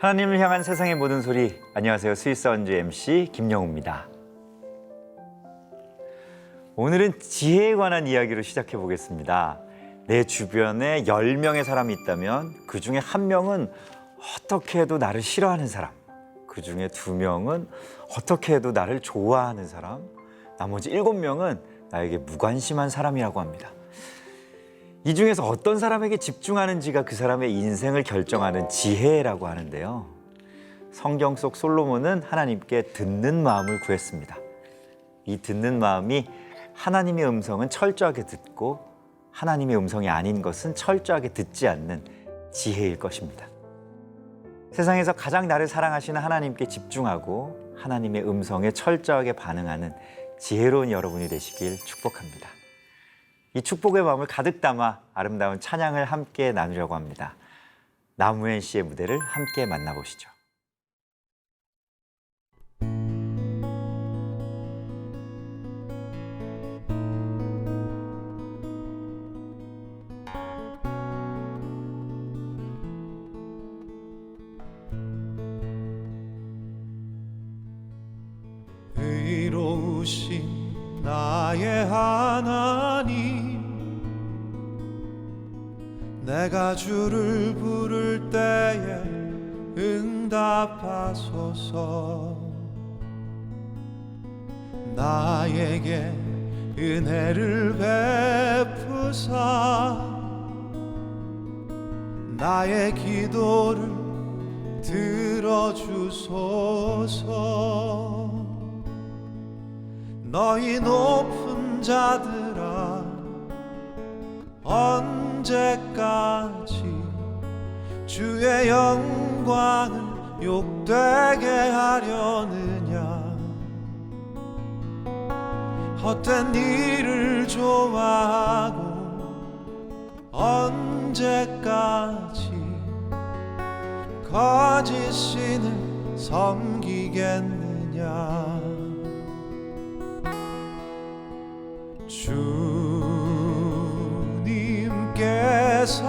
하나님을 향한 세상의 모든 소리. 안녕하세요. 스윗사운드 MC 김영우입니다. 오늘은 지혜에 관한 이야기로 시작해 보겠습니다. 내 주변에 10명의 사람이 있다면 그 중에 1명은 어떻게 해도 나를 싫어하는 사람, 그 중에 2명은 어떻게 해도 나를 좋아하는 사람, 나머지 7명은 나에게 무관심한 사람이라고 합니다. 이 중에서 어떤 사람에게 집중하는지가 그 사람의 인생을 결정하는 지혜라고 하는데요. 성경 속 솔로몬은 하나님께 듣는 마음을 구했습니다. 이 듣는 마음이 하나님의 음성은 철저하게 듣고 하나님의 음성이 아닌 것은 철저하게 듣지 않는 지혜일 것입니다. 세상에서 가장 나를 사랑하시는 하나님께 집중하고 하나님의 음성에 철저하게 반응하는 지혜로운 여러분이 되시길 축복합니다. 이 축복의 마음을 가득 담아 아름다운 찬양을 함께 나누려고 합니다. 남우현 씨의 무대를 함께 만나보시죠. 의로우신 나의 하나님, 내가 주를 부를 때에 응답하소서. 나에게 은혜를 베푸사 나의 기도를 들어주소서. 너희 높은 자들아, 언제까지 주의 영광을 욕되게 하려느냐. 헛된 일을 좋아하고 언제까지 거짓 신을 섬기겠느냐. 주님께서는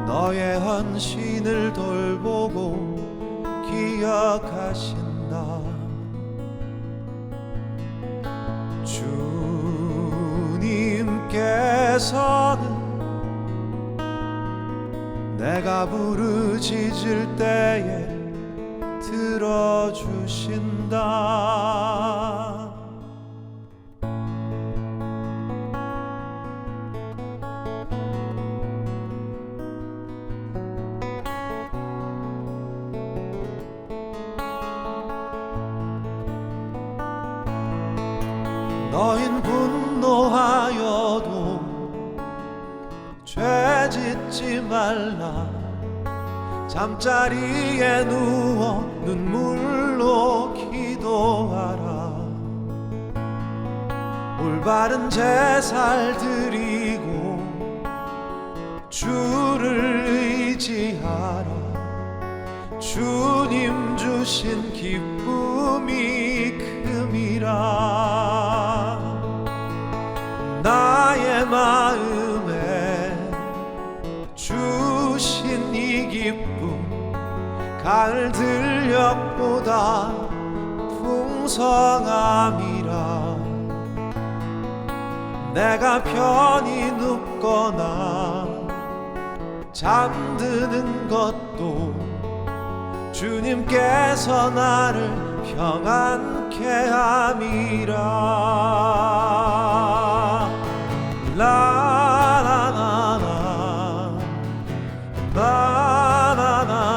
너의 헌신을 돌보고 기억하신다. 주님께서는 내가 부르짖을 때에 들어주신다. 너흰 분노하여도 죄 짓지 말라. 잠자리에 누워 눈물로 기도하라. 올바른 제사를 드리고 주를 의지하라. 주님 주신 기쁨이 큼이라. 나의 마음에 주신 이 기쁨 가을 들녘보다 풍성함이라. 내가 편히 눕거나 잠드는 것도 주님께서 나를 평안케 함이라. 라라라라 라라라라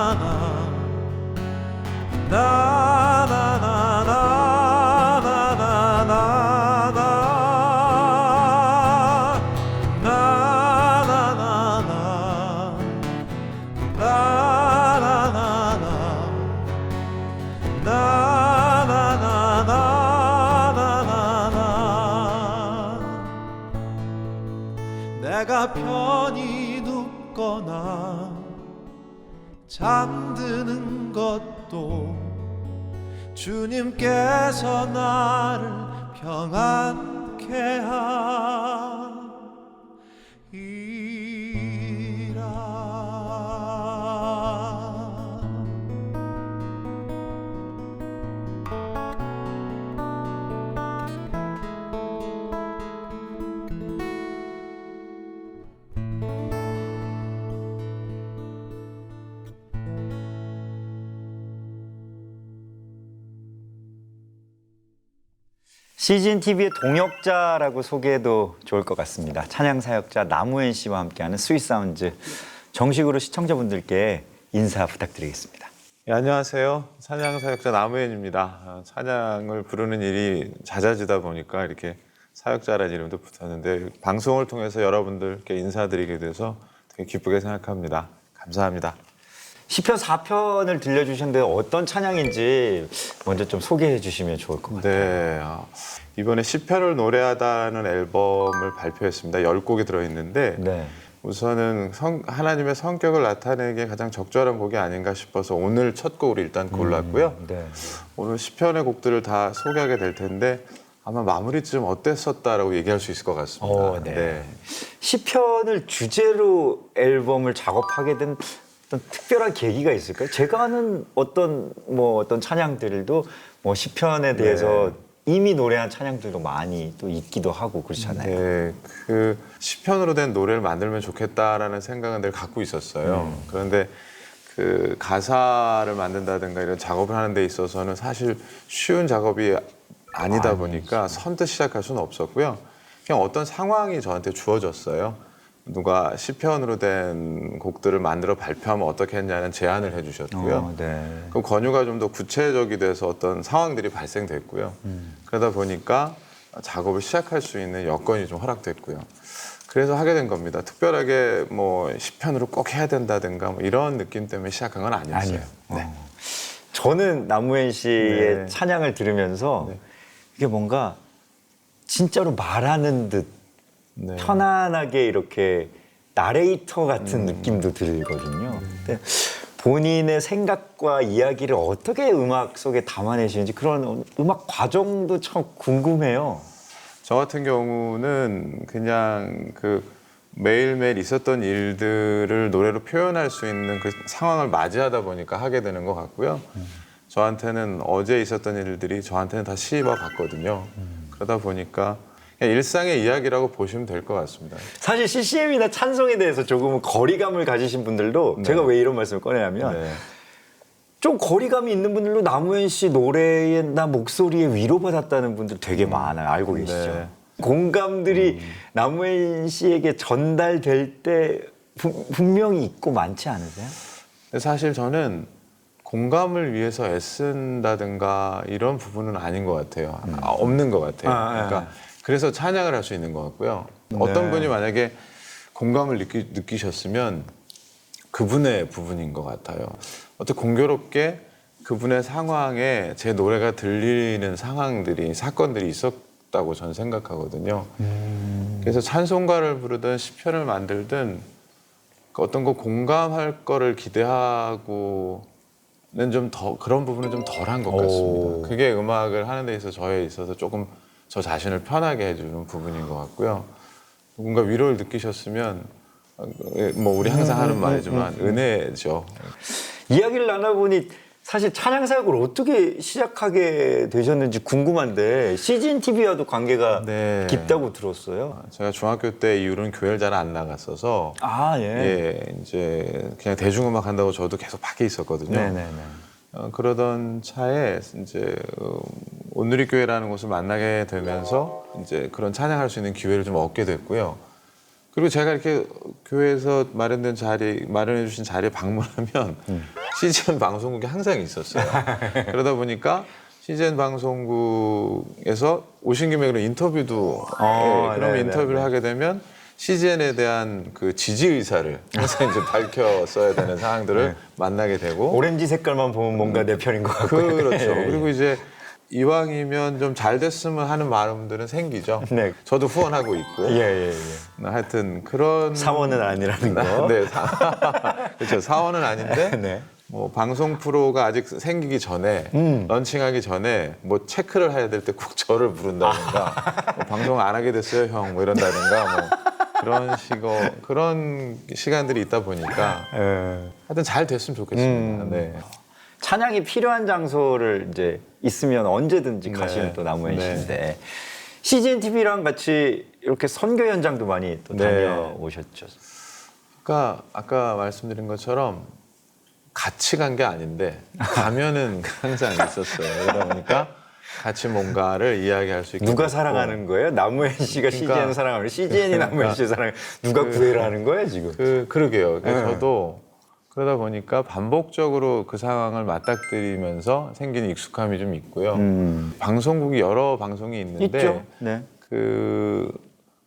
내가 편히 눕거나 잠드는 것도 주님께서 나를 평안케 함이라. CGN TV의 동역자라고 소개해도 좋을 것 같습니다. 찬양 사역자 남우현 씨와 함께하는 스윗 사운드, 정식으로 시청자분들께 인사 부탁드리겠습니다. 네, 안녕하세요. 찬양 사역자 남우현입니다. 찬양을 부르는 일이 잦아지다 보니까 이렇게 사역자라는 이름도 붙었는데 방송을 통해서 여러분들께 인사드리게 돼서 되게 기쁘게 생각합니다. 감사합니다. 시편 4편을 들려주셨는데 어떤 찬양인지 먼저 좀 소개해 주시면 좋을 것 같아요. 네, 이번에 시편을 노래하다는 앨범을 발표했습니다. 10곡이 들어있는데 네. 우선은 하나님의 성격을 나타내기에 가장 적절한 곡이 아닌가 싶어서 오늘 첫 곡으로 일단 골랐고요. 네. 오늘 시편의 곡들을 다 소개하게 될 텐데 아마 마무리쯤 어땠었다라고 얘기할 수 있을 것 같습니다. 네. 시편을 주제로 앨범을 작업하게 된 어떤 특별한 계기가 있을까요? 제가 아는 어떤 찬양들도 시편에 대해서 이미 노래한 찬양들도 많이 또 있기도 하고 그렇잖아요. 네, 그 시편으로 된 노래를 만들면 좋겠다라는 생각은 늘 갖고 있었어요. 그런데 그 가사를 만든다든가 이런 작업을 하는 데 있어서는 사실 쉬운 작업이 아니다 보니까 선뜻 시작할 수는 없었고요. 그냥 어떤 상황이 저한테 주어졌어요. 누가 시편으로 된 곡들을 만들어 발표하면 어떻게 했냐는 제안을 해주셨고요. 그럼 권유가 좀 더 구체적이 돼서 어떤 상황들이 발생됐고요. 그러다 보니까 작업을 시작할 수 있는 여건이 좀 허락됐고요. 그래서 하게 된 겁니다. 특별하게 시편으로 꼭 해야 된다든가 이런 느낌 때문에 시작한 건 아니었어요. 네. 저는 남우현 씨의 찬양을 들으면서 이게 뭔가 진짜로 말하는 듯 편안하게 이렇게 나레이터 같은 느낌도 들거든요. 근데 본인의 생각과 이야기를 어떻게 음악 속에 담아내시는지 그런 음악 과정도 참 궁금해요. 저 같은 경우는 그냥 그 매일매일 있었던 일들을 노래로 표현할 수 있는 그 상황을 맞이하다 보니까 하게 되는 것 같고요. 저한테는 어제 있었던 일들이 저한테는 다 시와 같거든요. 그러다 보니까 그냥 일상의 이야기라고 보시면 될 것 같습니다. 사실 CCM이나 찬송에 대해서 조금은 거리감을 가지신 분들도 제가 왜 이런 말씀을 꺼내냐면 좀 거리감이 있는 분들도 남우현 씨 노래에 나 목소리에 위로받았다는 분들 되게 많아요. 알고 계시죠? 공감들이 남우현 씨에게 전달될 때 분명히 있고 많지 않으세요? 근데 사실 저는 공감을 위해서 애쓴다든가 이런 부분은 아닌 것 같아요. 없는 것 같아요. 그러니까 그래서 찬양을 할 수 있는 것 같고요. 어떤 분이 만약에 공감을 느끼셨으면 그분의 부분인 것 같아요. 어떻게 공교롭게 그분의 상황에 제 노래가 들리는 상황들이 사건들이 있었다고 저는 생각하거든요. 그래서 찬송가를 부르든 시편을 만들든 어떤 거 공감할 거를 기대하고는 좀 더 그런 부분은 좀 덜한 것 같습니다. 그게 음악을 하는 데 있어서 저에 있어서 조금 저 자신을 편하게 해주는 부분인 것 같고요. 누군가 위로를 느끼셨으면 우리 항상 하는 말이지만 은혜죠. 이야기를 나눠보니 사실 찬양 사역을 어떻게 시작하게 되셨는지 궁금한데 CGN TV와도 관계가 깊다고 들었어요. 제가 중학교 때 이후로는 교회를 잘 안 나갔어서 이제 그냥 대중음악 한다고 저도 계속 밖에 있었거든요. 그러던 차에 이제 온누리교회라는 곳을 만나게 되면서 이제 그런 찬양할 수 있는 기회를 좀 얻게 됐고요. 그리고 제가 이렇게 교회에서 마련해 주신 자리에 방문하면 CGN 방송국이 항상 있었어요. 그러다 보니까 CGN 방송국에서 오신 김에 그런 인터뷰도 그러면 인터뷰를 하게 되면 CGN에 대한 그 지지 의사를 항상 이제 밝혔어야 되는 상황들을 만나게 되고 오렌지 색깔만 보면 뭔가 내 편인 것 같고 그렇죠. 그리고 이제 이왕이면 좀 잘 됐으면 하는 마음들은 생기죠. 저도 후원하고 있고. 하여튼 그런 사원은 아니라는 거. 그렇죠. 사원은 아닌데 방송 프로가 아직 생기기 전에 런칭하기 전에 체크를 해야 될 때 꼭 저를 부른다든가 방송 안 하게 됐어요 형 이런다든가 그런 시간들이 있다 보니까 하여튼 잘 됐으면 좋겠습니다. 찬양이 필요한 장소를 이제 있으면 언제든지 가시는 또 남우현 씨인데 CGN TV랑 같이 이렇게 선교 현장도 많이 또 다녀오셨죠. 그러니까 아까 말씀드린 것처럼 같이 간 게 아닌데 가면은 항상 있었어요. 그러다 보니까 같이 뭔가를 이야기할 수 있게 누가 됐고. 사랑하는 거예요? 나무현 씨가 그러니까- CGN 사랑하면 CGN이 나무현 씨 사랑 누가 구애를 하는 거예요 지금? 그러게요. 그래서 네. 저도 그러다 보니까 반복적으로 그 상황을 맞닥뜨리면서 생긴 익숙함이 좀 있고요. 방송국이 여러 방송이 있는데 있죠. 네. 그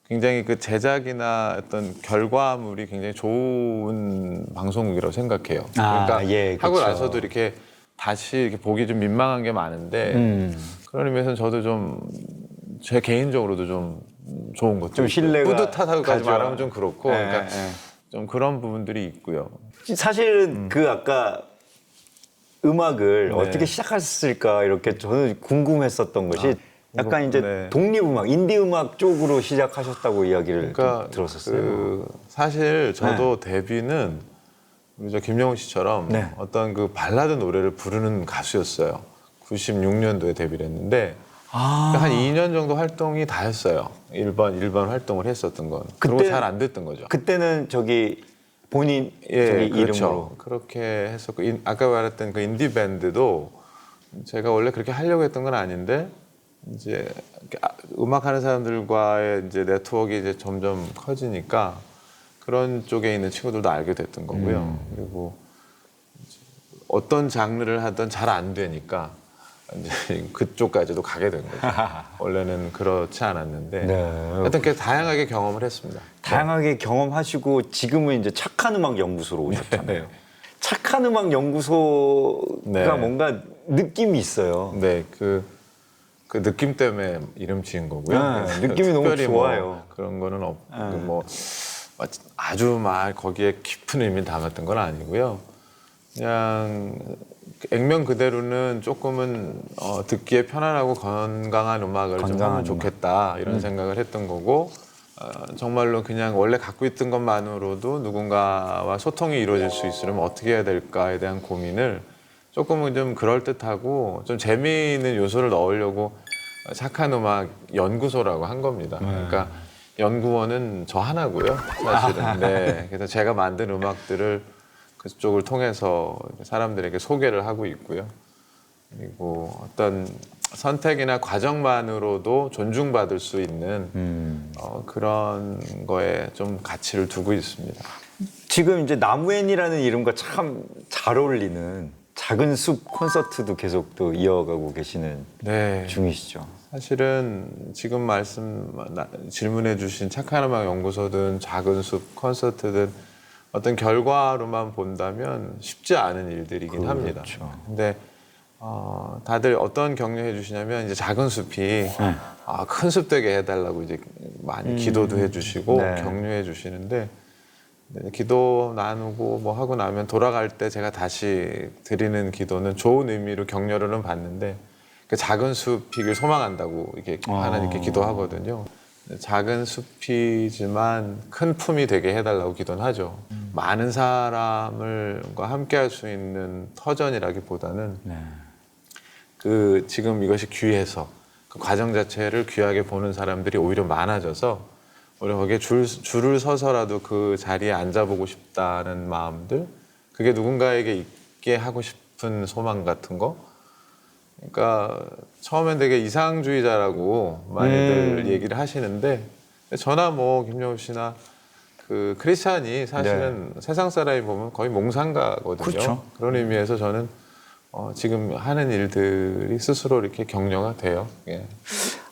굉장히 그 제작이나 어떤 결과물이 굉장히 좋은 방송국이라고 생각해요. 아, 그러니까 예, 하고 그쵸. 나서도 이렇게 다시 이렇게 보기 좀 민망한 게 많은데 그런 의미에서는 저도 좀 제 개인적으로도 좀 좋은 것도 좀 있고요. 신뢰가 뿌듯하다고까지 가죠. 말하면 좀 그렇고 예, 그러니까 예. 좀 그런 부분들이 있고요. 사실은 그 아까 음악을 네. 어떻게 시작했을까 이렇게 저는 궁금했었던 것이 약간 이제 네. 독립음악, 인디음악 쪽으로 시작하셨다고 이야기를 그러니까 들었었어요. 그 사실 저도 데뷔는 우리 저 김영훈 씨처럼 네. 어떤 그 발라드 노래를 부르는 가수였어요. 96년도에 데뷔를 했는데 아, 한 2년 정도 활동이 다였어요. 일반 활동을 했었던 건. 그리고 그때- 잘 안 됐던 거죠. 그때는 저기 본인 예, 저기 그렇죠. 이름으로 그렇게 했었고 아까 말했던 그 인디 밴드도 제가 원래 그렇게 하려고 했던 건 아닌데 이제 음악 하는 사람들과의 이제 네트워크가 이제 점점 커지니까 그런 쪽에 있는 친구들도 알게 됐던 거고요. 그리고 이제 어떤 장르를 하든 잘 안 되니까 이제 그쪽까지도 가게 된 거죠. 원래는 그렇지 않았는데 네. 하여튼 그 다양하게 경험을 했습니다. 다양하게 경험하시고 지금은 이제 착한 음악 연구소로 오셨잖아요. 네. 착한 음악 연구소가 네. 뭔가 느낌이 있어요. 네, 그 느낌 때문에 이름 지은 거고요. 네, 느낌이 너무 특별히 좋아요. 뭐 그런 거는 없고 네. 뭐 아주 막 거기에 깊은 의미를 담았던 건 아니고요. 그냥 액면 그대로는 조금은 듣기에 편안하고 건강한 음악을 좀 건강한 하면 음악. 좋겠다 이런 생각을 했던 거고 정말로 그냥 원래 갖고 있던 것만으로도 누군가와 소통이 이루어질 수 있으려면 어떻게 해야 될까에 대한 고민을 조금은 좀 그럴듯하고 좀 재미있는 요소를 넣으려고 착한 음악 연구소라고 한 겁니다. 그러니까 연구원은 저 하나고요, 사실은. 네, 그래서 제가 만든 음악들을 그쪽을 통해서 사람들에게 소개를 하고 있고요. 그리고 어떤 선택이나 과정만으로도 존중받을 수 있는 그런 거에 좀 가치를 두고 있습니다. 지금 이제 나무엔이라는 이름과 참 잘 어울리는 작은 숲 콘서트도 계속 또 이어가고 계시는 네. 중이시죠. 사실은 지금 질문해 주신 착한 음악 연구소든 작은 숲 콘서트든 어떤 결과로만 본다면 쉽지 않은 일들이긴 합니다. 그렇죠. 근데 다들 어떤 격려해 주시냐면 이제 작은 숲이 큰 숲 되게 해달라고 이제 많이 기도도 해주시고 네. 격려해 주시는데 네, 기도 나누고 뭐 하고 나면 돌아갈 때 제가 다시 드리는 기도는 좋은 의미로 격려를 받는데 그 작은 숲이길 소망한다고 이렇게 하나님께 기도하거든요. 작은 숲이지만 큰 품이 되게 해달라고 기도는 하죠. 많은 사람을과 함께할 수 있는 터전이라기보다는 네. 그 지금 이것이 귀해서 그 과정 자체를 귀하게 보는 사람들이 오히려 많아져서 오히려 거기에 줄을 서서라도 그 자리에 앉아보고 싶다는 마음들, 그게 누군가에게 있게 하고 싶은 소망 같은 거. 그러니까 처음엔 되게 이상주의자라고 많이들 얘기를 하시는데 저나 뭐 김영우 씨나 그 크리스찬이 사실은 세상 사람이 보면 거의 몽상가거든요. 그렇죠. 그런 의미에서 저는 지금 하는 일들이 스스로 이렇게 격려가 돼요. 예.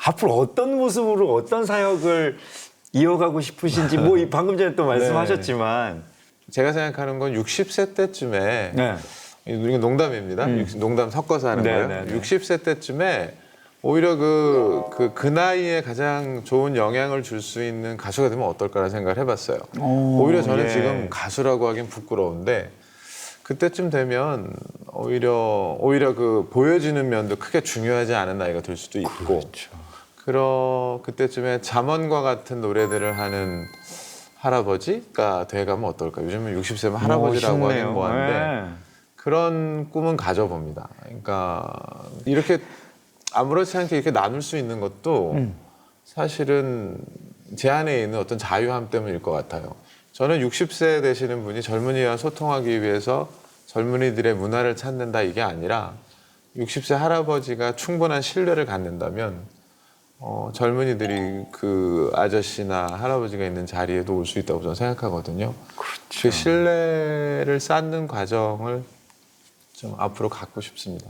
앞으로 어떤 모습으로 어떤 사역을 이어가고 싶으신지 뭐 방금 전에 또 말씀하셨지만 제가 생각하는 건 60세 때쯤에 네. 이건 농담입니다. 농담 섞어서 하는 네, 거예요. 네, 네. 60세 때쯤에 오히려 그 나이에 가장 좋은 영향을 줄 수 있는 가수가 되면 어떨까라는 생각을 해봤어요. 오히려 저는 예. 지금 가수라고 하긴 부끄러운데 그때쯤 되면 오히려 그 보여지는 면도 크게 중요하지 않은 나이가 될 수도 있고 그때쯤에 잠언과 같은 노래들을 하는 할아버지가 돼가면 어떨까? 요즘은 60세면 할아버지라고 하긴 뭐한데 네. 그런 꿈은 가져봅니다. 그러니까 이렇게 아무렇지 않게 이렇게 나눌 수 있는 것도 사실은 제 안에 있는 어떤 자유함 때문일 것 같아요. 저는 60세 되시는 분이 젊은이와 소통하기 위해서 젊은이들의 문화를 찾는다 이게 아니라 60세 할아버지가 충분한 신뢰를 갖는다면 젊은이들이 그 아저씨나 할아버지가 있는 자리에도 올 수 있다고 저는 생각하거든요. 그렇죠. 그 신뢰를 쌓는 과정을 좀 앞으로 갖고 싶습니다.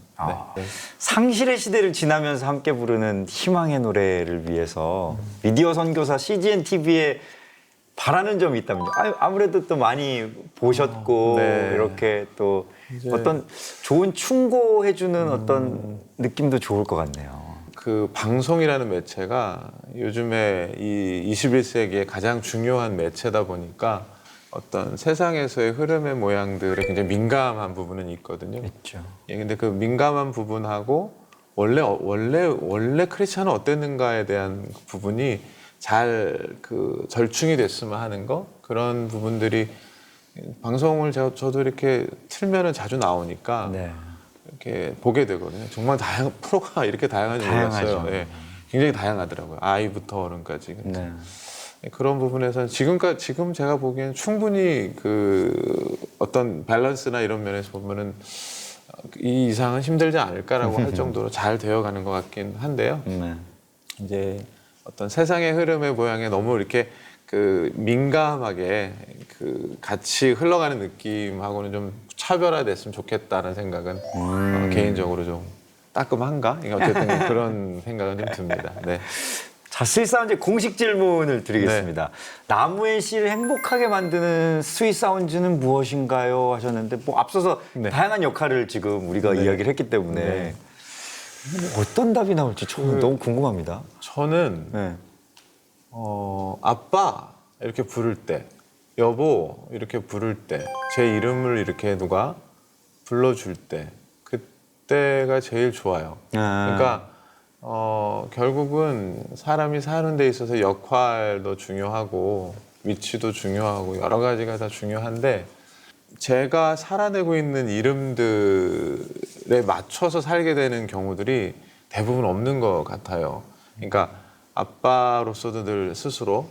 네. 상실의 시대를 지나면서 함께 부르는 희망의 노래를 위해서 미디어 선교사 CGN TV에 바라는 점이 있다면요. 아무래도 또 많이 보셨고 네. 이렇게 또 이제 어떤 좋은 충고해주는 어떤 느낌도 좋을 것 같네요. 그 방송이라는 매체가 요즘에 이 21세기에 가장 중요한 매체다 보니까 어떤 세상에서의 흐름의 모양들에 굉장히 민감한 부분은 있거든요. 있죠. 예, 근데 그 민감한 부분하고 원래 크리스찬은 어땠는가에 대한 부분이 잘 그 절충이 됐으면 하는 거, 그런 부분들이 방송을 저도 이렇게 틀면은 자주 나오니까 네. 이렇게 보게 되거든요. 정말 프로가 이렇게 다양한지 몰랐어요. 다양하죠. 예, 굉장히 다양하더라고요. 아이부터 어른까지. 네. 그런 부분에서 지금 제가 보기엔 충분히 그 어떤 밸런스나 이런 면에서 보면은 이 이상은 힘들지 않을까라고 할 정도로 잘 되어가는 것 같긴 한데요. 네. 이제 어떤 세상의 흐름의 모양에 너무 이렇게 그 민감하게 그 같이 흘러가는 느낌하고는 좀 차별화됐으면 좋겠다는 생각은 개인적으로 좀 따끔한가? 어쨌든 그런 생각은 좀 듭니다. 네. 자, 스윗사운드 공식 질문을 드리겠습니다. 나무현 씨를 행복하게 만드는 스윗사운드는 무엇인가요? 하셨는데 뭐 앞서서 네. 다양한 역할을 지금 우리가 네. 이야기를 했기 때문에 네. 어떤 답이 나올지 너무 궁금합니다. 저는 네. 아빠 이렇게 부를 때, 여보 이렇게 부를 때, 제 이름을 이렇게 누가 불러줄 때, 그때가 제일 좋아요. 그러니까 결국은 사람이 사는 데 있어서 역할도 중요하고 위치도 중요하고 여러 가지가 다 중요한데, 제가 살아내고 있는 이름들에 맞춰서 살게 되는 경우들이 대부분 없는 것 같아요. 그러니까 아빠로서도 늘 스스로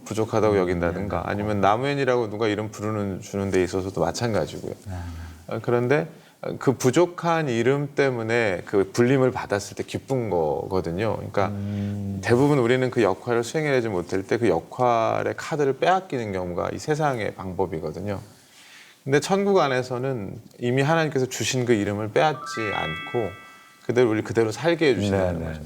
부족하다고 여긴다든가, 아니면 나무현이라고 누가 이름 주는 데 있어서도 마찬가지고요. 그런데 그 부족한 이름 때문에 그 불림을 받았을 때 기쁜 거거든요. 그러니까 대부분 우리는 그 역할을 수행해내지 못할 때 그 역할의 카드를 빼앗기는 경우가 이 세상의 방법이거든요. 근데 천국 안에서는 이미 하나님께서 주신 그 이름을 빼앗지 않고 우리 그대로 살게 해주신다는 거죠.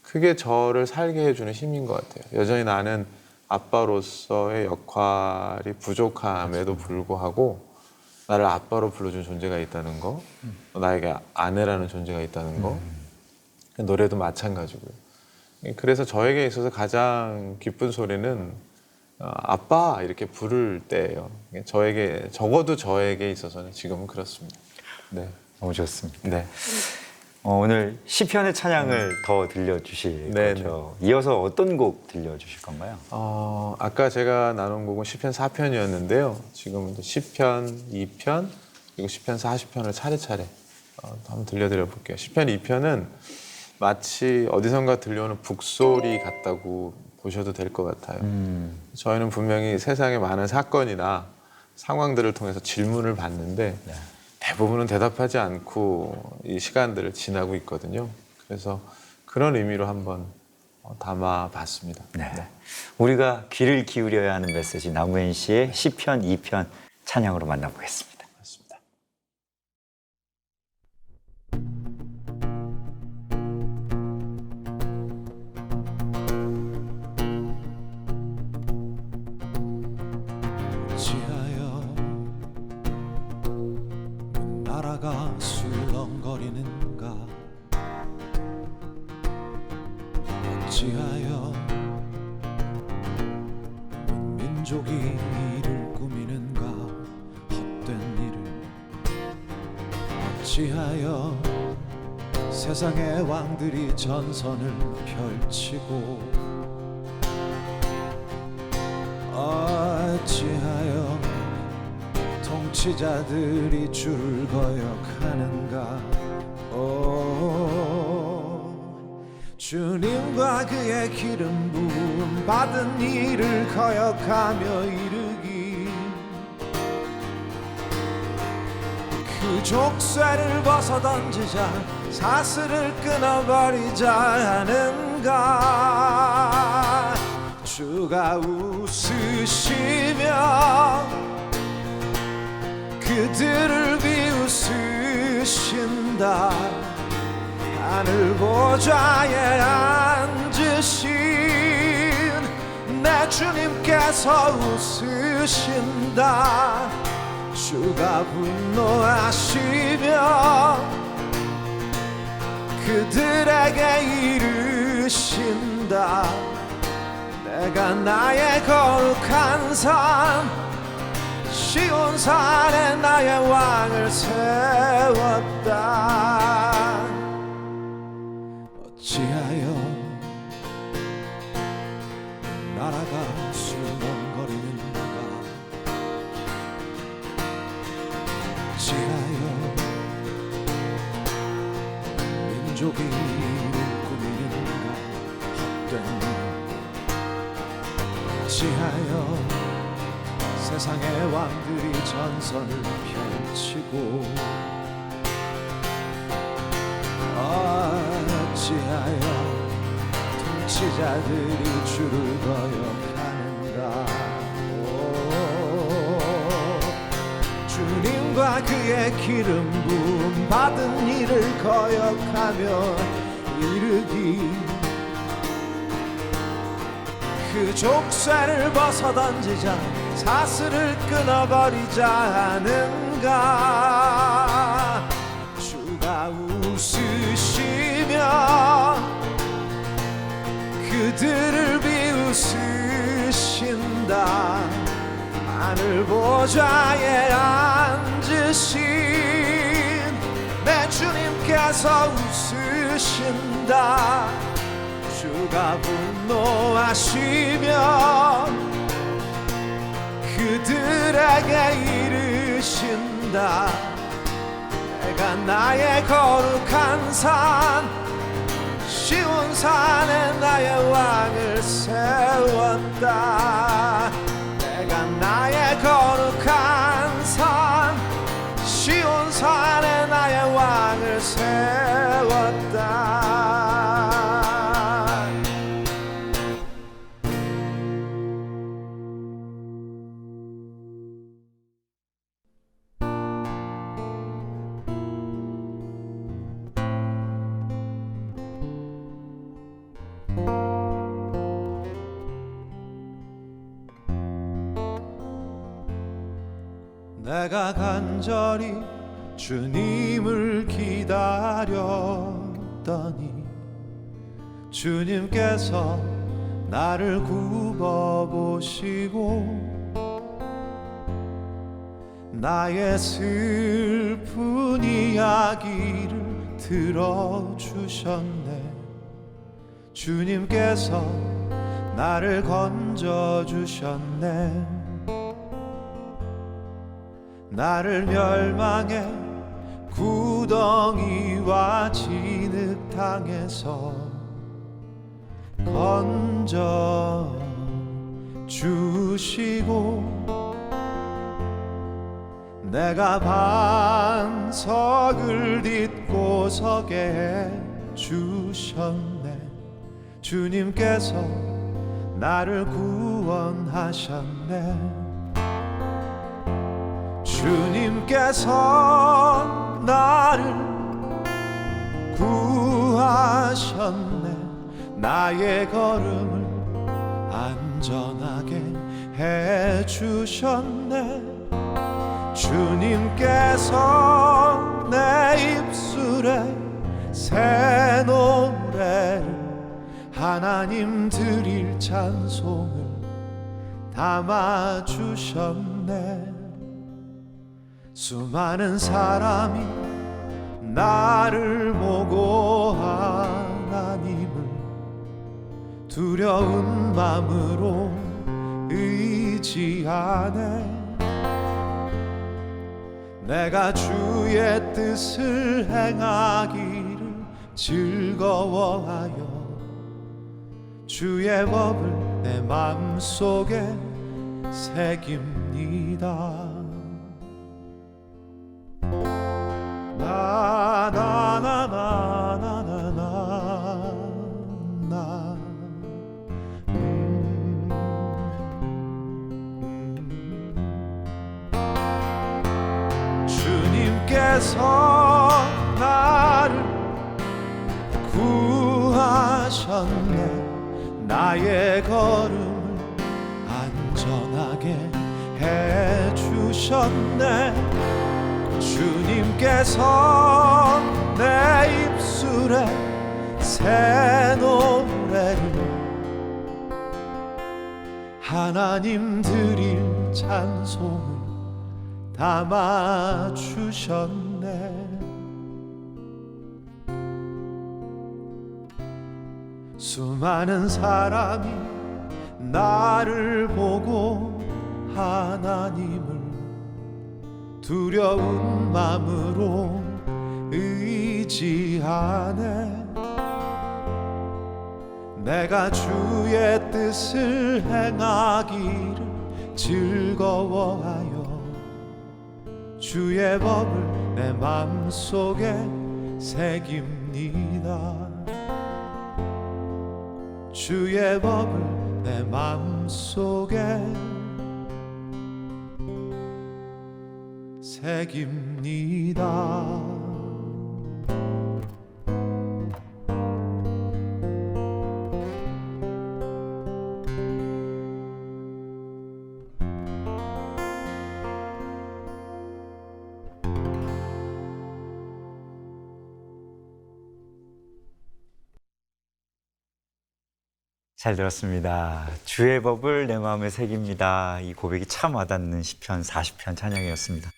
그게 저를 살게 해주는 힘인 것 같아요. 여전히 나는 아빠로서의 역할이 부족함에도 불구하고 나를 아빠로 불러준 존재가 있다는 거, 나에게 아내라는 존재가 있다는 거, 노래도 마찬가지고요. 그래서 저에게 있어서 가장 기쁜 소리는 아빠 이렇게 부를 때예요. 적어도 저에게 있어서는 지금은 그렇습니다. 네. 너무 좋습니다. 네. 오늘 시편의 찬양을 더 들려주실 네, 거죠. 이어서 어떤 곡 들려주실 건가요? 아까 제가 나눈 곡은 시편 4편이었는데요. 지금은 이제 시편 2편 그리고 시편 40편을 차례차례 한번 들려드려 볼게요. 시편 2편은 마치 어디선가 들려오는 북소리 같다고 보셔도 될 것 같아요. 저희는 분명히 세상의 많은 사건이나 상황들을 통해서 질문을 받는데 대부분은 대답하지 않고 이 시간들을 지나고 있거든요. 그래서 그런 의미로 한번 담아봤습니다. 네. 우리가 귀를 기울여야 하는 메시지, 나무현 씨의 시편 2편 찬양으로 만나보겠습니다. 맞습니다. 지하여 나라가 술렁거리는가, 어찌하여 민족이 일을 꾸미는가, 헛된 일을. 어찌하여 세상의 왕들이 전선을 펼치고, 어찌하여 통치자들이 줄을 거역하는가. 주님과 그의 기름 부음 받은 이를 거역하며 이르기, 그 족쇄를 벗어 던지자 사슬을 끊어버리자 하는가. 주가 웃으시며 그들을 비웃으신다. 하늘 보좌에 앉으신 내 주님께서 웃으신다. 주가 분노하시며 그들에게 이르신다. 내가 나의 거룩한 산 시온산에 나의 왕을 세웠다. 어찌하여 나라가 술렁거리는가. 어찌하여 민족이 꾸미는가. 헛된 어찌하여 세상의 왕들이 전선을 펼치고 어찌하여 통치자들이 줄을 거역하는가. 주님과 그의 기름 부음 받은 이를 거역하며 이르기. 그 족쇄를 벗어던지자 사슬을 끊어버리자 하는가. 주가 웃으시며 그들을 비웃으신다. 하늘 보좌에 앉으신 내 주님께서 웃으신다. 주가 분노하시며 그들에게 이르신다. 내가 나의 거룩한 산 시온산에 나의 왕을 세웠다. 내가 나의 거룩한 산 시온산에 나의 왕을 세웠다. 내가 간절히 주님을 기다렸더니 주님께서 나를 굽어보시고 나의 슬픈 이야기를 들어주셨네. 주님께서 나를 건져주셨네. 나를 멸망의 구덩이와 진흙탕에서 건져 주시고 내가 반석을 딛고 서게 해 주셨네. 주님께서 나를 구원하셨네. 주님께서 나를 구하셨네. 나의 걸음을 안전하게 해주셨네. 주님께서 내 입술에 새 노래를 하나님 드릴 찬송을 담아주셨네. 수많은 사람이 나를 보고 하나님을 두려운 마음으로 의지하네. 내가 주의 뜻을 행하기를 즐거워하여 주의 법을 내 마음속에 새깁니다. 나나나나 주님께서 나를 구하셨네. 나의 걸음을 안전하게 해주셨네. 주님께서 내 입술에 새 노래를 하나님 드릴 찬송을 담아주셨네. 수많은 사람이 나를 보고 하나님을 두려운 마음으로 의지하네. 내가 주의 뜻을 행하기를 즐거워하여 주의 법을 내 맘속에 새깁니다. 주의 법을 내 맘속에 새깁니다. 잘 들었습니다. 주의 법을 내 마음에 새깁니다. 이 고백이 참 와닿는 시편 40편 찬양이었습니다.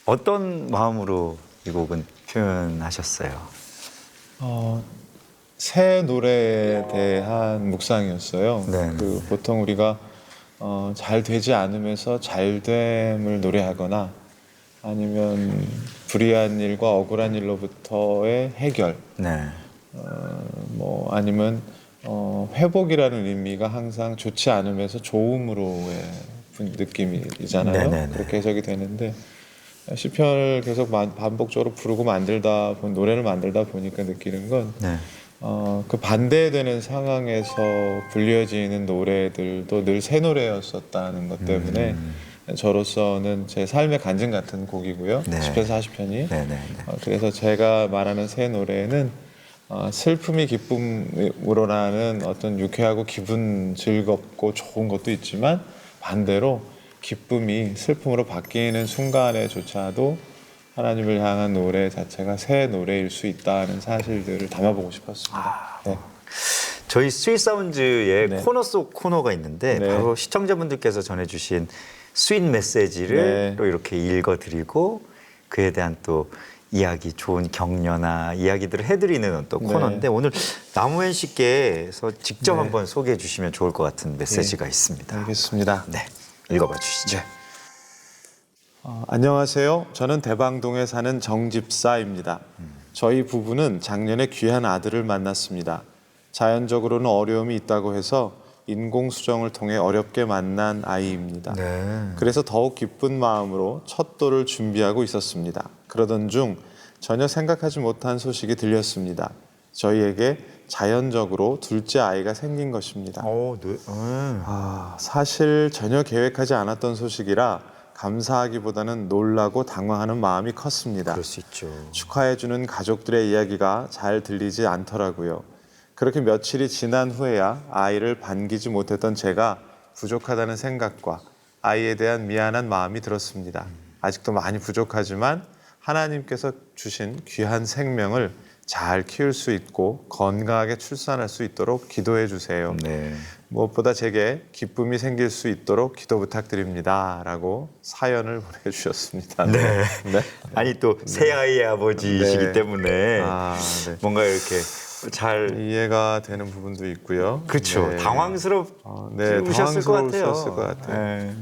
어떤 마음으로 이 곡은 표현하셨어요? 새 노래에 대한 묵상이었어요. 네. 보통 우리가 잘 되지 않으면서 잘됨을 노래하거나 아니면 불의한 일과 억울한 일로부터의 해결, 네. 아니면 회복이라는 의미가 항상 좋지 않으면서 좋음으로의 느낌이잖아요. 네네네. 그렇게 해석이 되는데 시편을 계속 반복적으로 부르고 노래를 만들다 보니까 느끼는 건 네. 그 반대되는 상황에서 불려지는 노래들도 늘 새 노래였었다는 것 때문에 저로서는 제 삶의 간증 같은 곡이고요. 네. 시편 40편이. 네네. 그래서 제가 말하는 새 노래는 슬픔이 기쁨으로라는 어떤 유쾌하고 기분 즐겁고 좋은 것도 있지만 반대로 기쁨이 슬픔으로 바뀌는 순간에조차도 하나님을 향한 노래 자체가 새 노래일 수 있다는 사실들을 담아보고 싶었습니다. 네. 저희 스윗 사운즈의 네. 코너 속 코너가 있는데 네. 바로 시청자분들께서 전해주신 스윗 메시지를 네. 또 이렇게 읽어드리고 그에 대한 또 이야기, 좋은 격려나 이야기들을 해드리는 어떤 네. 코너인데 오늘 남우현 씨께서 직접 네. 한번 소개해 주시면 좋을 것 같은 메시지가 있습니다. 알겠습니다. 네, 읽어봐 주시죠. 안녕하세요. 저는 대방동에 사는 정집사입니다. 저희 부부는 작년에 귀한 아들을 만났습니다. 자연적으로는 어려움이 있다고 해서 인공수정을 통해 어렵게 만난 아이입니다. 네. 그래서 더욱 기쁜 마음으로 첫 돌을 준비하고 있었습니다. 그러던 중 전혀 생각하지 못한 소식이 들렸습니다. 저희에게 자연적으로 둘째 아이가 생긴 것입니다. 네. 사실 전혀 계획하지 않았던 소식이라 감사하기보다는 놀라고 당황하는 마음이 컸습니다. 그럴 수 있죠. 축하해주는 가족들의 이야기가 잘 들리지 않더라고요. 그렇게 며칠이 지난 후에야 아이를 반기지 못했던 제가 부족하다는 생각과 아이에 대한 미안한 마음이 들었습니다. 아직도 많이 부족하지만 하나님께서 주신 귀한 생명을 잘 키울 수 있고 건강하게 출산할 수 있도록 기도해 주세요. 네. 무엇보다 제게 기쁨이 생길 수 있도록 기도 부탁드립니다. 라고 사연을 보내주셨습니다. 네. 네. 아니 또 새아이의 아버지이시기 네. 때문에 네. 뭔가 이렇게 잘 이해가 되는 부분도 있고요. 그렇죠. 네. 당황스러우셨을 것 같아요. 당황스러우셨을 것 같아요. 네.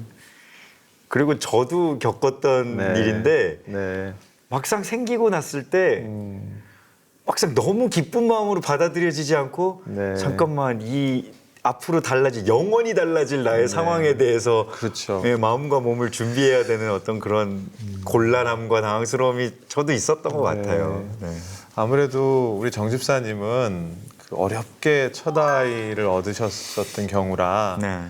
그리고 저도 겪었던 네. 일인데 네. 막상 생기고 났을 때 막상 너무 기쁜 마음으로 받아들여지지 않고 네. 잠깐만 이 앞으로 영원히 달라질 나의 상황에 대해서 그렇죠. 예, 마음과 몸을 준비해야 되는 어떤 그런 곤란함과 당황스러움이 저도 있었던 것 같아요. 네. 아무래도 우리 정 집사님은 그 어렵게 첫 아이를 얻으셨었던 경우라 네.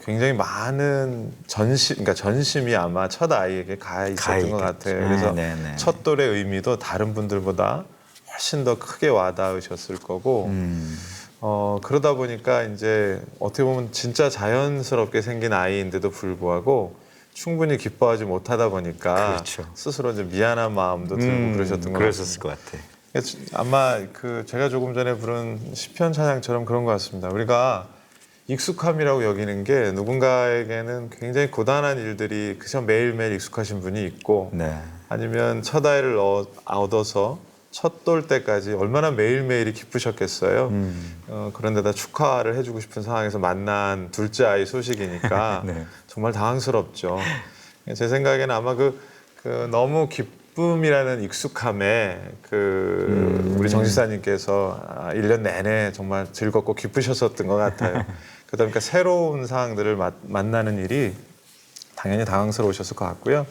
굉장히 많은 그러니까 전심이 아마 첫 아이에게 가 있었던 것 같아요. 그래서 첫 돌의 의미도 다른 분들보다 훨씬 더 크게 와닿으셨을 거고 그러다 보니까 이제 어떻게 보면 진짜 자연스럽게 생긴 아이인데도 불구하고 충분히 기뻐하지 못하다 보니까 그렇죠. 스스로 이제 미안한 마음도 들고 그러셨던 것 그러셨을 같습니다. 것 같아. 그래서 아마 제가 조금 전에 부른 시편 찬양처럼 그런 것 같습니다. 우리가 익숙함이라고 여기는 게 누군가에게는 굉장히 고단한 일들이 그저 매일매일 익숙하신 분이 있고 아니면 첫 아이를 얻어서 첫 돌 때까지 얼마나 매일매일이 기쁘셨겠어요. 그런데다 축하를 해주고 싶은 상황에서 만난 둘째 아이 소식이니까 정말 당황스럽죠. 제 생각에는 아마 너무 기쁨이라는 익숙함에 우리 정 지사님께서 1년 내내 정말 즐겁고 기쁘셨었던 것 같아요. 그러다 보니까 새로운 상황들을 만나는 일이 당연히 당황스러우셨을 것 같고요.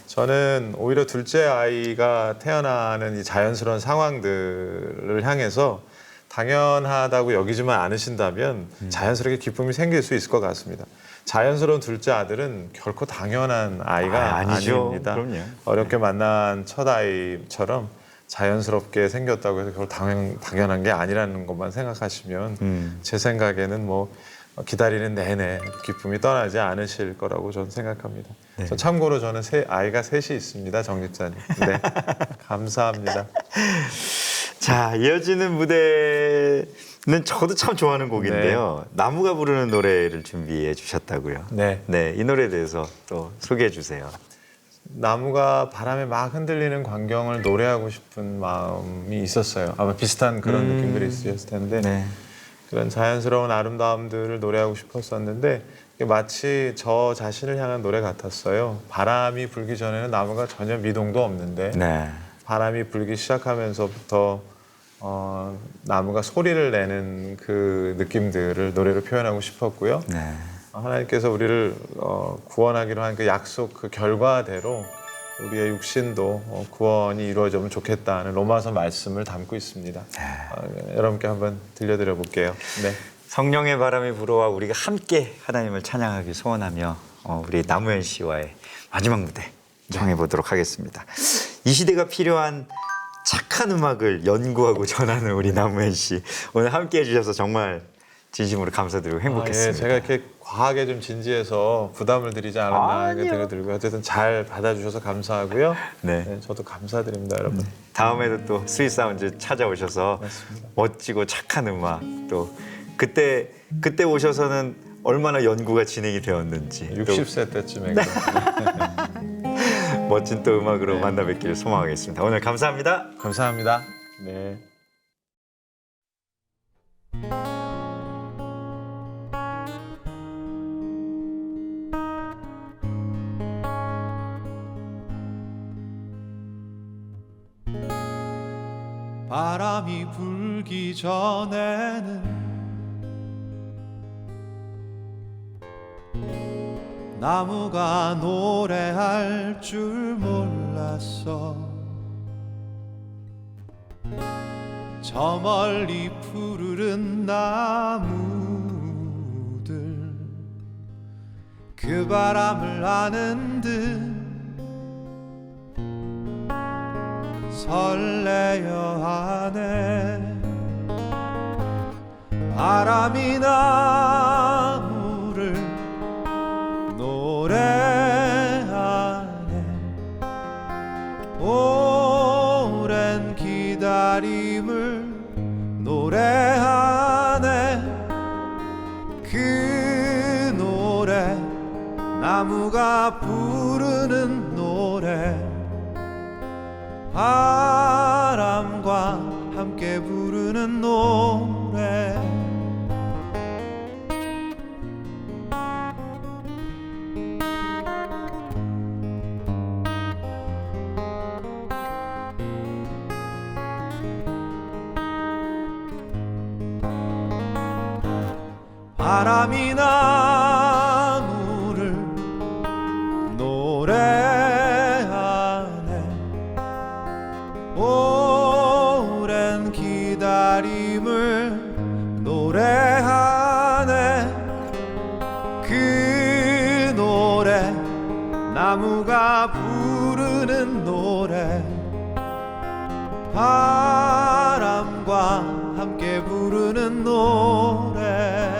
저는 오히려 둘째 아이가 태어나는 이 자연스러운 상황들을 향해서 당연하다고 여기지만 않으신다면 자연스럽게 기쁨이 생길 수 있을 것 같습니다. 자연스러운 둘째 아들은 결코 당연한 아이가 아닙니다. 그럼요. 어렵게 만난 첫 아이처럼 자연스럽게 생겼다고 해서 결코 당연한 게 아니라는 것만 생각하시면 제 생각에는 기다리는 내내 기쁨이 떠나지 않으실 거라고 저는 생각합니다. 참고로 저는 아이가 셋이 있습니다, 정 집사님. 네, 감사합니다. 자, 이어지는 무대는 저도 참 좋아하는 곡인데요. 나무가 부르는 노래를 준비해 주셨다고요. 이 노래에 대해서 또 소개해 주세요. 나무가 바람에 막 흔들리는 광경을 노래하고 싶은 마음이 있었어요. 아마 비슷한 그런 느낌들이 있으셨을 텐데 그런 자연스러운 아름다움들을 노래하고 싶었었는데 마치 저 자신을 향한 노래 같았어요. 바람이 불기 전에는 나무가 전혀 미동도 없는데 바람이 불기 시작하면서부터 나무가 소리를 내는 그 느낌들을 노래로 표현하고 싶었고요. 하나님께서 우리를 구원하기로 한 그 약속 그 결과대로 우리의 육신도 구원이 이루어지면 좋겠다는 로마서 말씀을 담고 있습니다. 여러분께 한번 들려드려 볼게요. 성령의 바람이 불어와 우리가 함께 하나님을 찬양하기 소원하며 우리 남우현 씨와의 마지막 무대 청해보도록 하겠습니다. 이 시대가 필요한 착한 음악을 연구하고 전하는 우리 남우현 씨, 오늘 함께 해주셔서 정말 진심으로 감사드리고 행복했습니다. 제가 이렇게 과하게 좀 진지해서 부담을 드리지 않았나 생각이 들고요. 어쨌든 잘 받아주셔서 감사하고요. 저도 감사드립니다, 여러분. 다음에도 또 스윗 사운드 찾아오셔서 멋지고 착한 음악 또 그때 오셔서는 얼마나 연구가 진행이 되었는지 60세 때쯤에 멋진 또 음악으로 만나 뵙기를 소망하겠습니다. 오늘 감사합니다. 감사합니다. 바람이 불기 전에는 나무가 노래할 줄 몰랐어. 저 멀리 푸르른 나무들 그 바람을 아는 듯 설레어 하네. 바람이 나무를 노래하네. 오랜 기다림을 노래하네. 그 노래 나무가 부르는 노래 바람과 함께 부르는 노래. 바람이 나무를 노래하네. 오랜 기다림을 노래하네. 나무가 부르는 노래 바람과 함께 부르는 노래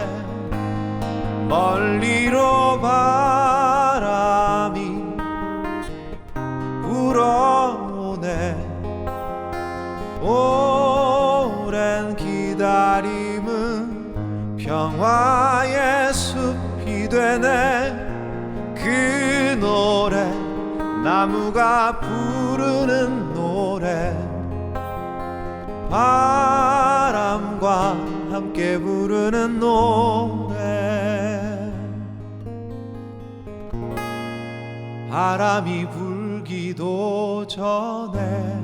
멀리로 바람이 불어오네 오랜 기다림은 평화의 숲이 되네 그 노래 나무가 부르는 노래 바람과 함께 부르는 노래 바람이 불기도 전에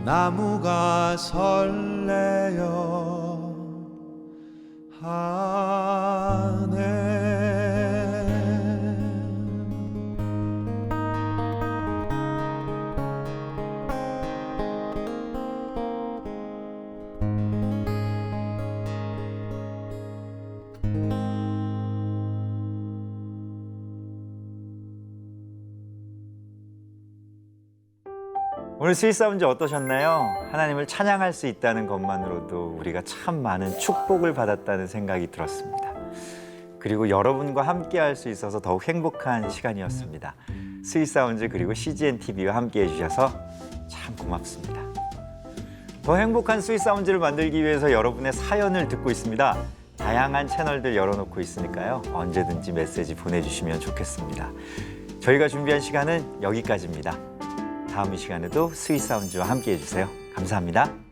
나무가 설레어 하네 오늘 스윗사운드 어떠셨나요? 하나님을 찬양할 수 있다는 것만으로도 우리가 참 많은 축복을 받았다는 생각이 들었습니다. 그리고 여러분과 함께 할 수 있어서 더욱 행복한 시간이었습니다. 스윗사운드 그리고 CGN TV와 함께 해주셔서 참 고맙습니다. 더 행복한 스윗사운드를 만들기 위해서 여러분의 사연을 듣고 있습니다. 다양한 채널들 열어놓고 있으니까요. 언제든지 메시지 보내주시면 좋겠습니다. 저희가 준비한 시간은 여기까지입니다. 다음 이 시간에도 스윗사운드와 함께 해주세요. 감사합니다.